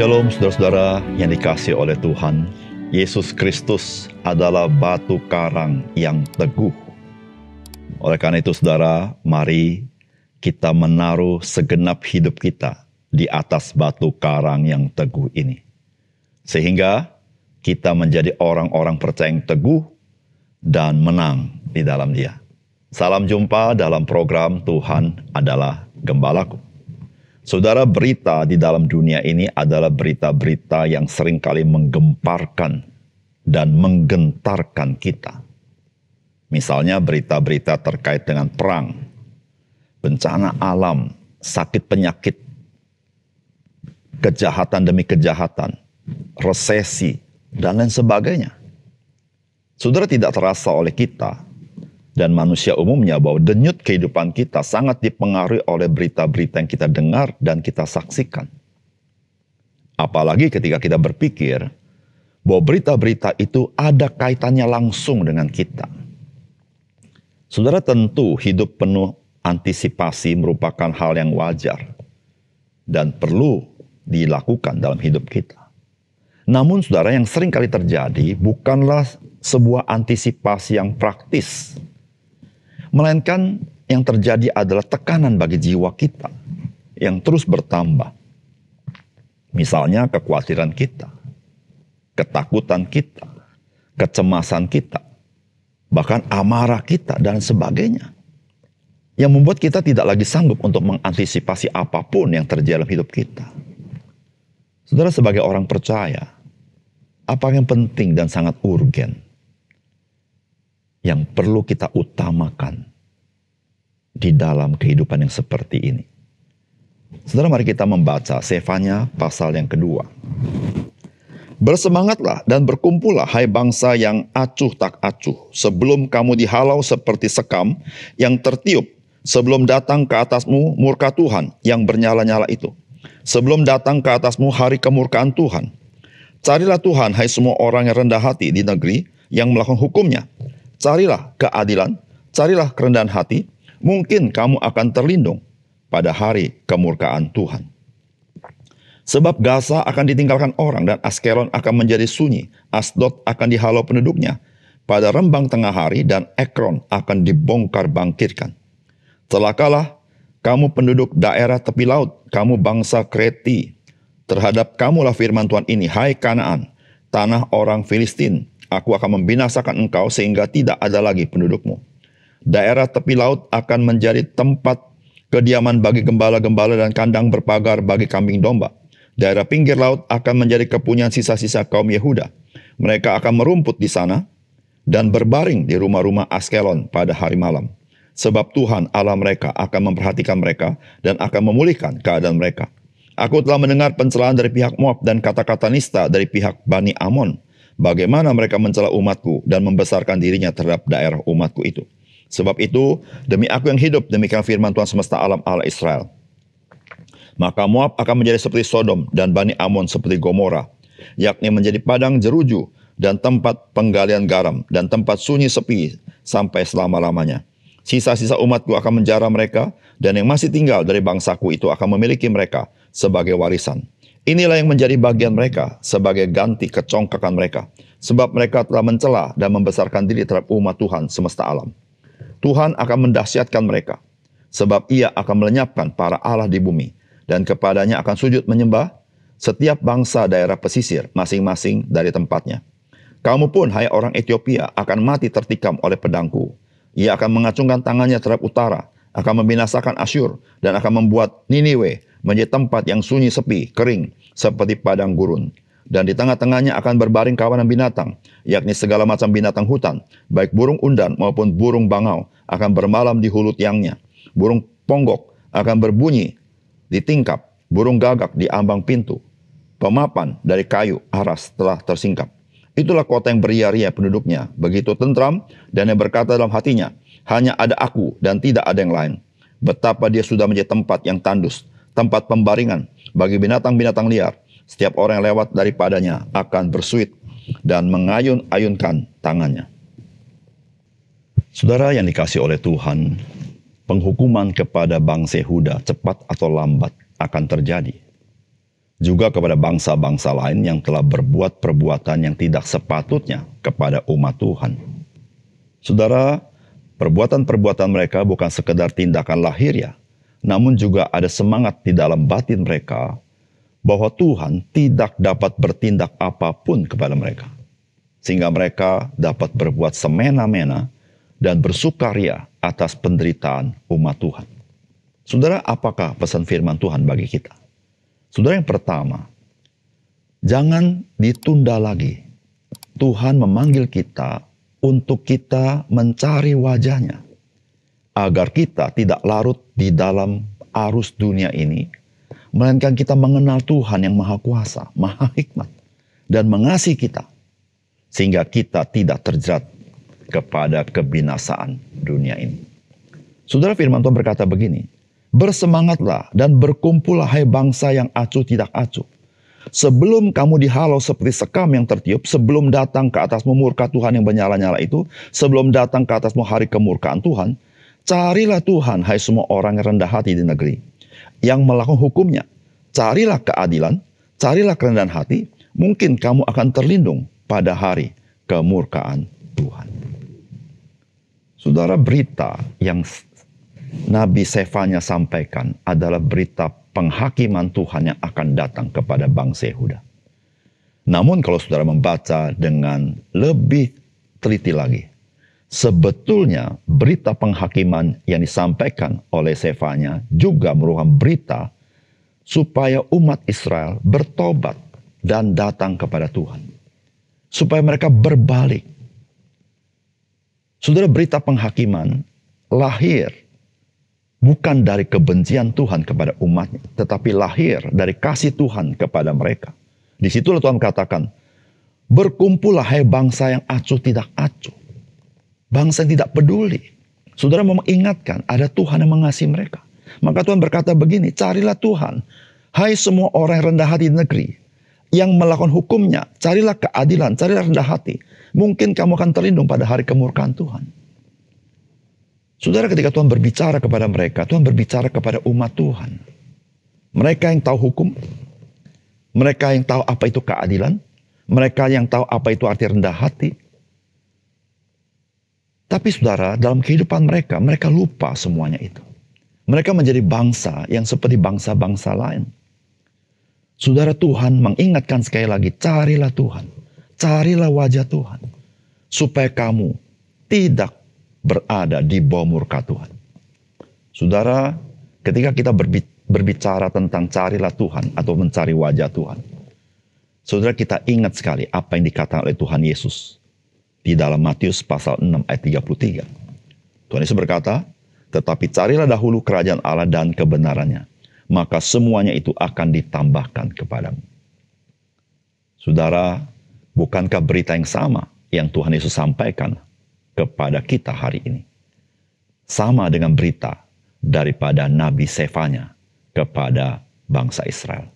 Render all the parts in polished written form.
Shalom saudara-saudara yang dikasihi oleh Tuhan. Yesus Kristus adalah batu karang yang teguh. Oleh karena itu saudara, mari kita menaruh segenap hidup kita di atas batu karang yang teguh ini. Sehingga kita menjadi orang-orang percaya yang teguh dan menang di dalam Dia. Salam jumpa dalam program Tuhan adalah Gembalaku. Saudara, berita di dalam dunia ini adalah berita-berita yang seringkali menggemparkan dan menggentarkan kita. Misalnya berita-berita terkait dengan perang, bencana alam, sakit penyakit, kejahatan demi kejahatan, resesi, dan lain sebagainya. Saudara, tidak terasa oleh kita dan manusia umumnya bahwa denyut kehidupan kita sangat dipengaruhi oleh berita-berita yang kita dengar dan kita saksikan. Apalagi ketika kita berpikir bahwa berita-berita itu ada kaitannya langsung dengan kita. Saudara, tentu hidup penuh antisipasi merupakan hal yang wajar dan perlu dilakukan dalam hidup kita. Namun saudara, yang sering kali terjadi bukanlah sebuah antisipasi yang praktis, melainkan yang terjadi adalah tekanan bagi jiwa kita yang terus bertambah. Misalnya kekhawatiran kita, ketakutan kita, kecemasan kita, bahkan amarah kita dan sebagainya. Yang membuat kita tidak lagi sanggup untuk mengantisipasi apapun yang terjadi dalam hidup kita. Saudara, sebagai orang percaya, apa yang penting dan sangat urgen yang perlu kita utamakan di dalam kehidupan yang seperti ini? Saudara, mari kita membaca Sefanya pasal yang kedua. Bersemangatlah dan berkumpullah, hai bangsa yang acuh tak acuh, sebelum kamu dihalau seperti sekam yang tertiup, sebelum datang ke atasmu murka Tuhan yang bernyala-nyala itu, sebelum datang ke atasmu hari kemurkaan Tuhan. Carilah Tuhan, hai semua orang yang rendah hati di negeri yang melakukan hukumnya. Carilah keadilan, carilah kerendahan hati, mungkin kamu akan terlindung pada hari kemurkaan Tuhan. Sebab Gaza akan ditinggalkan orang dan Askelon akan menjadi sunyi, Asdod akan dihalau penduduknya pada rembang tengah hari dan Ekron akan dibongkar bangkitkan. Celakalah kamu penduduk daerah tepi laut, kamu bangsa Kreti. Terhadap kamulah firman Tuhan ini, hai Kanaan, tanah orang Filistin. Aku akan membinasakan engkau sehingga tidak ada lagi pendudukmu. Daerah tepi laut akan menjadi tempat kediaman bagi gembala-gembala dan kandang berpagar bagi kambing domba. Daerah pinggir laut akan menjadi kepunyaan sisa-sisa kaum Yehuda. Mereka akan merumput di sana dan berbaring di rumah-rumah Askelon pada hari malam. Sebab Tuhan Allah mereka akan memperhatikan mereka dan akan memulihkan keadaan mereka. Aku telah mendengar pencelaan dari pihak Moab dan kata-kata nista dari pihak Bani Amon. Bagaimana mereka mencela umatku dan membesarkan dirinya terhadap daerah umatku itu. Sebab itu, demi aku yang hidup, demikian firman Tuhan semesta alam Allah Israel. Maka Moab akan menjadi seperti Sodom dan Bani Amon seperti Gomora, yakni menjadi padang jeruju dan tempat penggalian garam dan tempat sunyi sepi sampai selama-lamanya. Sisa-sisa umatku akan menjara mereka dan yang masih tinggal dari bangsaku itu akan memiliki mereka sebagai warisan. Inilah yang menjadi bagian mereka sebagai ganti kecongkakan mereka. Sebab mereka telah mencela dan membesarkan diri terhadap umat Tuhan semesta alam. Tuhan akan mendahsyatkan mereka. Sebab ia akan melenyapkan para allah di bumi. Dan kepadanya akan sujud menyembah setiap bangsa daerah pesisir masing-masing dari tempatnya. Kamu pun, hai orang Ethiopia, akan mati tertikam oleh pedangku. Ia akan mengacungkan tangannya terhadap utara, akan membinasakan Asyur, dan akan membuat Niniwe menjadi tempat yang sunyi sepi, kering, seperti padang gurun. Dan di tengah-tengahnya akan berbaring kawanan binatang, yakni segala macam binatang hutan, baik burung undan maupun burung bangau, akan bermalam di hulu tiangnya. Burung ponggok akan berbunyi di tingkap, burung gagak di ambang pintu. Pemapan dari kayu aras telah tersingkap. Itulah kota yang beria-ria penduduknya, begitu tentram, dan yang berkata dalam hatinya, hanya ada aku dan tidak ada yang lain. Betapa dia sudah menjadi tempat yang tandus, tempat pembaringan bagi binatang-binatang liar. Setiap orang yang lewat daripadanya akan bersuit dan mengayun-ayunkan tangannya. Saudara yang dikasihi oleh Tuhan, penghukuman kepada bangsa Yehuda cepat atau lambat akan terjadi. juga kepada bangsa-bangsa lain yang telah berbuat perbuatan yang tidak sepatutnya kepada umat Tuhan. Saudara, perbuatan-perbuatan mereka bukan sekedar tindakan lahiriah, namun juga ada semangat di dalam batin mereka bahwa Tuhan tidak dapat bertindak apapun kepada mereka, sehingga mereka dapat berbuat semena-mena dan bersukaria atas penderitaan umat Tuhan. Saudara, apakah pesan firman Tuhan bagi kita? Saudara, yang pertama, jangan ditunda lagi. Tuhan memanggil kita untuk kita mencari wajah-Nya, agar kita tidak larut di dalam arus dunia ini, melainkan kita mengenal Tuhan yang Maha Kuasa, Maha Hikmat, dan mengasihi kita, sehingga kita tidak terjerat kepada kebinasaan dunia ini. Saudara, firman Tuhan berkata begini, bersemangatlah dan berkumpullah hai bangsa yang acuh tidak acuh. Sebelum kamu dihalau seperti sekam yang tertiup, sebelum datang ke atasmu murka Tuhan yang menyala-nyala itu, sebelum datang ke atasmu hari kemurkaan Tuhan, carilah Tuhan hai semua orang yang rendah hati di negeri, yang melakukan hukumnya. Carilah keadilan, carilah kerendahan hati, mungkin kamu akan terlindung pada hari kemurkaan Tuhan. Saudara, berita yang Nabi Sefanya sampaikan adalah berita penghakiman Tuhan yang akan datang kepada bangsa Yehuda. Namun kalau saudara membaca dengan lebih teliti lagi, sebetulnya berita penghakiman yang disampaikan oleh Sefanya juga merupakan berita supaya umat Israel bertobat dan datang kepada Tuhan. Supaya mereka berbalik. Saudara, berita penghakiman lahir bukan dari kebencian Tuhan kepada umatnya, tetapi lahir dari kasih Tuhan kepada mereka. Di situlah Tuhan katakan, berkumpullah hai bangsa yang acuh tidak acuh. Bangsa yang tidak peduli. Saudara mau mengingatkan, ada Tuhan yang mengasihi mereka. Maka Tuhan berkata begini, carilah Tuhan, hai semua orang yang rendah hati di negeri, yang melakukan hukumnya, carilah keadilan, carilah rendah hati. Mungkin kamu akan terlindung pada hari kemurkaan Tuhan. Saudara, ketika Tuhan berbicara kepada mereka, Tuhan berbicara kepada umat Tuhan. Mereka yang tahu hukum, mereka yang tahu apa itu keadilan, mereka yang tahu apa itu arti rendah hati. Tapi saudara, dalam kehidupan mereka, mereka lupa semuanya itu. Mereka menjadi bangsa yang seperti bangsa-bangsa lain. Saudara, Tuhan mengingatkan sekali lagi, carilah Tuhan, carilah wajah Tuhan, supaya kamu tidak berada di bawah murka Tuhan. Saudara, ketika kita berbicara tentang carilah Tuhan atau mencari wajah Tuhan, saudara, kita ingat sekali apa yang dikatakan oleh Tuhan Yesus di dalam Matius pasal 6 ayat 33. Tuhan Yesus berkata, tetapi carilah dahulu kerajaan Allah dan kebenarannya, maka semuanya itu akan ditambahkan kepadamu. Saudara, bukankah berita yang sama yang Tuhan Yesus sampaikan kepada kita hari ini? Sama dengan berita daripada Nabi Sefanya kepada bangsa Israel.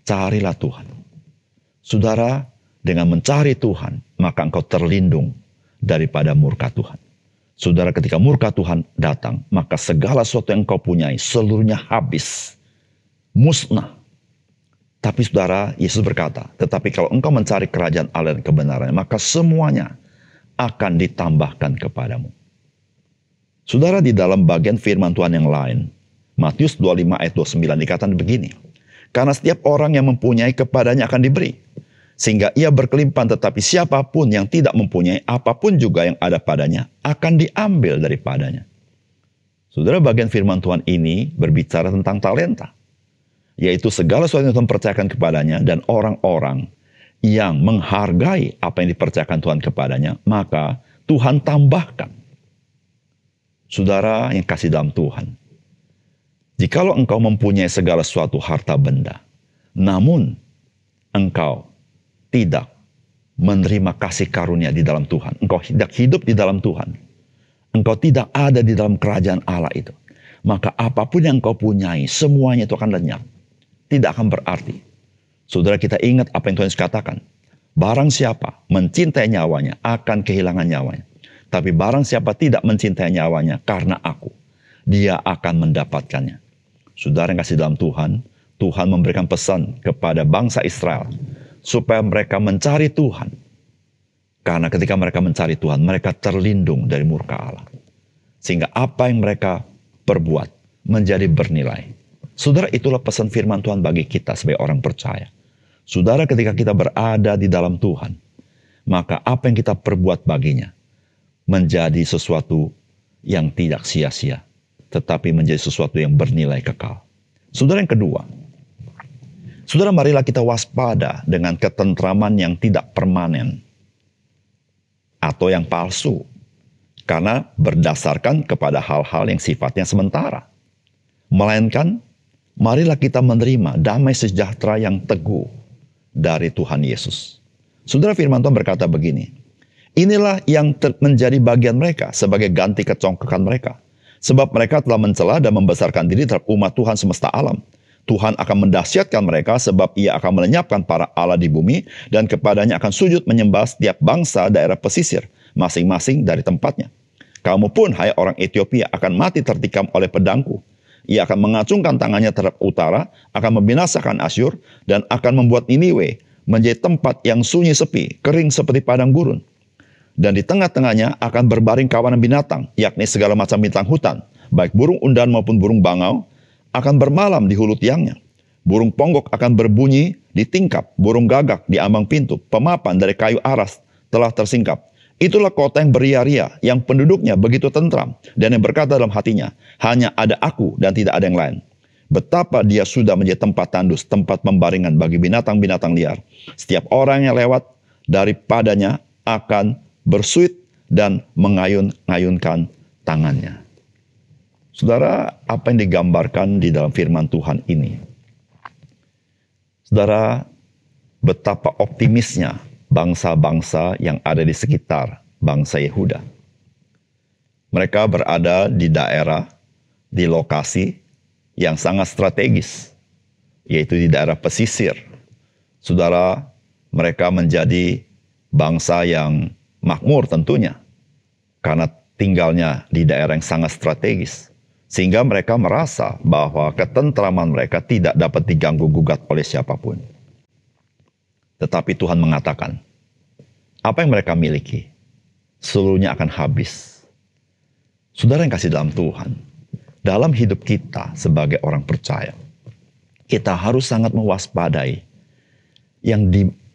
Carilah Tuhan. Saudara, dengan mencari Tuhan, maka engkau terlindung daripada murka Tuhan. Saudara, ketika murka Tuhan datang, maka segala sesuatu yang engkau punyai, seluruhnya habis, musnah. Tapi saudara, Yesus berkata, tetapi kalau engkau mencari kerajaan Allah dan kebenarannya, maka semuanya akan ditambahkan kepadamu. Saudara, di dalam bagian firman Tuhan yang lain, Matius 25 ayat 29 dikatakan begini, karena setiap orang yang mempunyai kepadanya akan diberi, sehingga ia berkelimpahan, tetapi siapapun yang tidak mempunyai, apapun juga yang ada padanya akan diambil daripadanya. Saudara, bagian firman Tuhan ini berbicara tentang talenta, yaitu segala sesuatu yang Tuhan percayakan kepadanya, dan orang-orang yang menghargai apa yang dipercayakan Tuhan kepadanya, maka Tuhan tambahkan. Saudara yang kasih dalam Tuhan, jikalau engkau mempunyai segala sesuatu harta benda, namun engkau tidak menerima kasih karunia di dalam Tuhan, engkau tidak hidup di dalam Tuhan, engkau tidak ada di dalam kerajaan Allah itu, maka apapun yang engkau punyai, semuanya itu akan lenyap, tidak akan berarti. Saudara, kita ingat apa yang Tuhan Yesus katakan, barang siapa mencintai nyawanya akan kehilangan nyawanya, tapi barang siapa tidak mencintai nyawanya karena aku, dia akan mendapatkannya. Saudara yang kasih dalam Tuhan, Tuhan memberikan pesan kepada bangsa Israel supaya mereka mencari Tuhan. Karena ketika mereka mencari Tuhan, mereka terlindung dari murka Allah. Sehingga apa yang mereka perbuat menjadi bernilai. Saudara, itulah pesan firman Tuhan bagi kita sebagai orang percaya. Saudara, ketika kita berada di dalam Tuhan, maka apa yang kita perbuat baginya menjadi sesuatu yang tidak sia-sia, tetapi menjadi sesuatu yang bernilai kekal. Saudara, yang kedua, saudara, marilah kita waspada dengan ketentraman yang tidak permanen atau yang palsu, karena berdasarkan kepada hal-hal yang sifatnya sementara. Melainkan, marilah kita menerima damai sejahtera yang teguh dari Tuhan Yesus. Saudara, firman Tuhan berkata begini, inilah yang menjadi bagian mereka sebagai ganti kecongkakan mereka. Sebab mereka telah mencela dan membesarkan diri terhadap umat Tuhan semesta alam. Tuhan akan mendahsyatkan mereka sebab ia akan melenyapkan para Allah di bumi dan kepadanya akan sujud menyembah setiap bangsa daerah pesisir, masing-masing dari tempatnya. Kamu pun, hai orang Ethiopia, akan mati tertikam oleh pedangku. Ia akan mengacungkan tangannya terhadap utara, akan membinasakan Asyur, dan akan membuat Niniwe menjadi tempat yang sunyi sepi, kering seperti padang gurun. Dan di tengah-tengahnya akan berbaring kawanan binatang, yakni segala macam bintang hutan, baik burung undan maupun burung bangau, akan bermalam di hulu tiangnya. Burung ponggok akan berbunyi di tingkap, burung gagak di ambang pintu, pemapan dari kayu aras telah tersingkap. Itulah kota yang beria-ria, yang penduduknya begitu tentram, dan yang berkata dalam hatinya, hanya ada aku dan tidak ada yang lain. Betapa dia sudah menjadi tempat tandus, tempat pembaringan bagi binatang-binatang liar. Setiap orang yang lewat daripadanya akan bersuit dan mengayun-ngayunkan tangannya. Saudara, apa yang digambarkan di dalam firman Tuhan ini? Saudara, betapa optimisnya bangsa-bangsa yang ada di sekitar bangsa Yehuda. Mereka berada di daerah, di lokasi yang sangat strategis, yaitu di daerah pesisir. Saudara, mereka menjadi bangsa yang makmur tentunya, karena tinggalnya di daerah yang sangat strategis. Sehingga mereka merasa bahwa ketentraman mereka tidak dapat diganggu-gugat oleh siapapun. Tetapi Tuhan mengatakan, apa yang mereka miliki, seluruhnya akan habis. Saudara yang kasih dalam Tuhan, dalam hidup kita sebagai orang percaya, kita harus sangat mewaspadai yang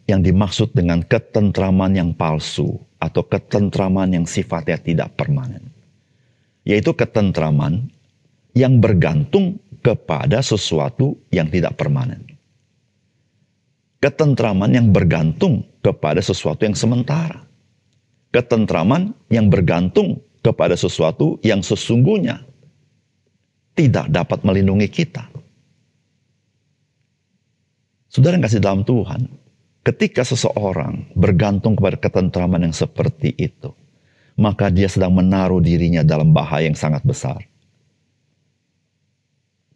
dimaksud dengan ketentraman yang palsu atau ketentraman yang sifatnya tidak permanen. Yaitu ketentraman yang bergantung kepada sesuatu yang tidak permanen. Ketentraman yang bergantung kepada sesuatu yang sementara. Ketentraman yang bergantung kepada sesuatu yang sesungguhnya tidak dapat melindungi kita. Saudara yang kasih dalam Tuhan, ketika seseorang bergantung kepada ketentraman yang seperti itu, maka dia sedang menaruh dirinya dalam bahaya yang sangat besar.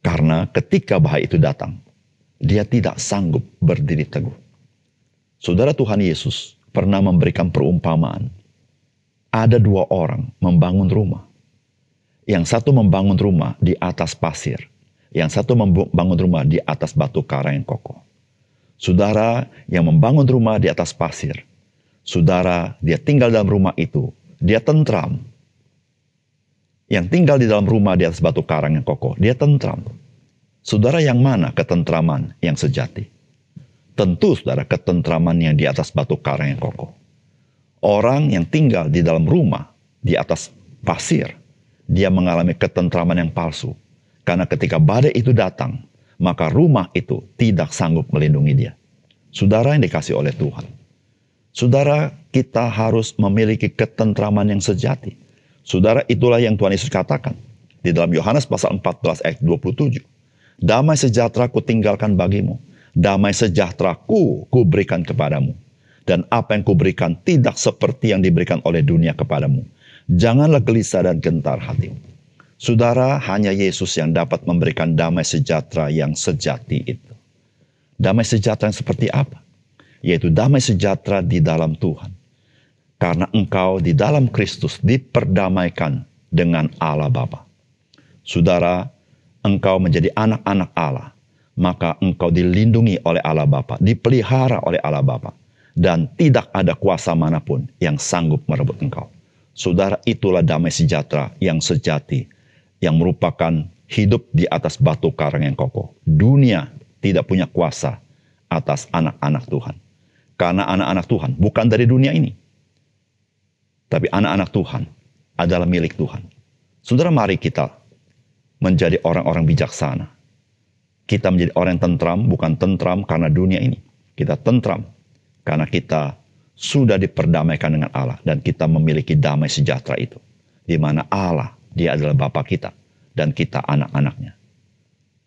Karena ketika bahaya itu datang, dia tidak sanggup berdiri teguh. Saudara, Tuhan Yesus pernah memberikan perumpamaan. Ada dua orang membangun rumah. Yang satu membangun rumah di atas pasir. Yang satu membangun rumah di atas batu karang yang kokoh. Saudara yang membangun rumah di atas pasir, saudara, dia tinggal dalam rumah itu, dia tentram. Yang tinggal di dalam rumah di atas batu karang yang kokoh, dia tentram. Saudara, yang mana ketentraman yang sejati? Tentu, saudara, ketentraman yang di atas batu karang yang kokoh. Orang yang tinggal di dalam rumah di atas pasir, dia mengalami ketentraman yang palsu. Karena ketika badai itu datang, maka rumah itu tidak sanggup melindungi dia. Saudara yang dikasih oleh Tuhan, saudara, kita harus memiliki ketentraman yang sejati. Saudara, itulah yang Tuhan Yesus katakan di dalam Yohanes pasal 14 ayat 27. Damai sejahtera ku tinggalkan bagimu, damai sejahtera ku berikan kepadamu. Dan apa yang kuberikan tidak seperti yang diberikan oleh dunia kepadamu. Janganlah gelisah dan gentar hatimu. Saudara, hanya Yesus yang dapat memberikan damai sejahtera yang sejati itu. Damai sejahtera yang seperti apa? Yaitu damai sejahtera di dalam Tuhan. Karena engkau di dalam Kristus diperdamaikan dengan Allah Bapa. Saudara, engkau menjadi anak-anak Allah. maka engkau dilindungi oleh Allah Bapa, dipelihara oleh Allah Bapa, dan tidak ada kuasa manapun yang sanggup merebut engkau. Saudara, itulah damai sejahtera yang sejati, yang merupakan hidup di atas batu karang yang kokoh. Dunia tidak punya kuasa atas anak-anak Tuhan. Karena anak-anak Tuhan bukan dari dunia ini, tapi anak-anak Tuhan adalah milik Tuhan. Saudara, mari kita menjadi orang-orang bijaksana. Kita menjadi orang yang tentram, bukan tentram karena dunia ini. Kita tentram karena kita sudah diperdamaikan dengan Allah, dan kita memiliki damai sejahtera itu, di mana Allah, Dia adalah Bapa kita, dan kita anak-anaknya.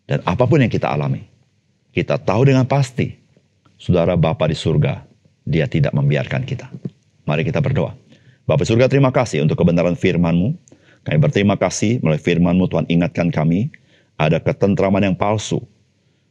Dan apapun yang kita alami, kita tahu dengan pasti, saudara, Bapa di surga, Dia tidak membiarkan kita. Mari kita berdoa. Bapa di surga, terima kasih untuk kebenaran firman-Mu. Kami berterima kasih melalui firman-Mu, Tuhan, ingatkan kami, ada ketentraman yang palsu,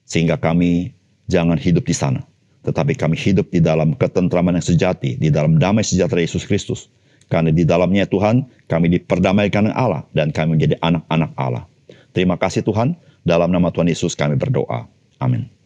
sehingga kami jangan hidup di sana, tetapi kami hidup di dalam ketentraman yang sejati, di dalam damai sejahtera Yesus Kristus. Karena di dalamnya, Tuhan, kami diperdamaikan dengan Allah, dan kami menjadi anak-anak Allah. Terima kasih Tuhan, dalam nama Tuhan Yesus kami berdoa. Amin.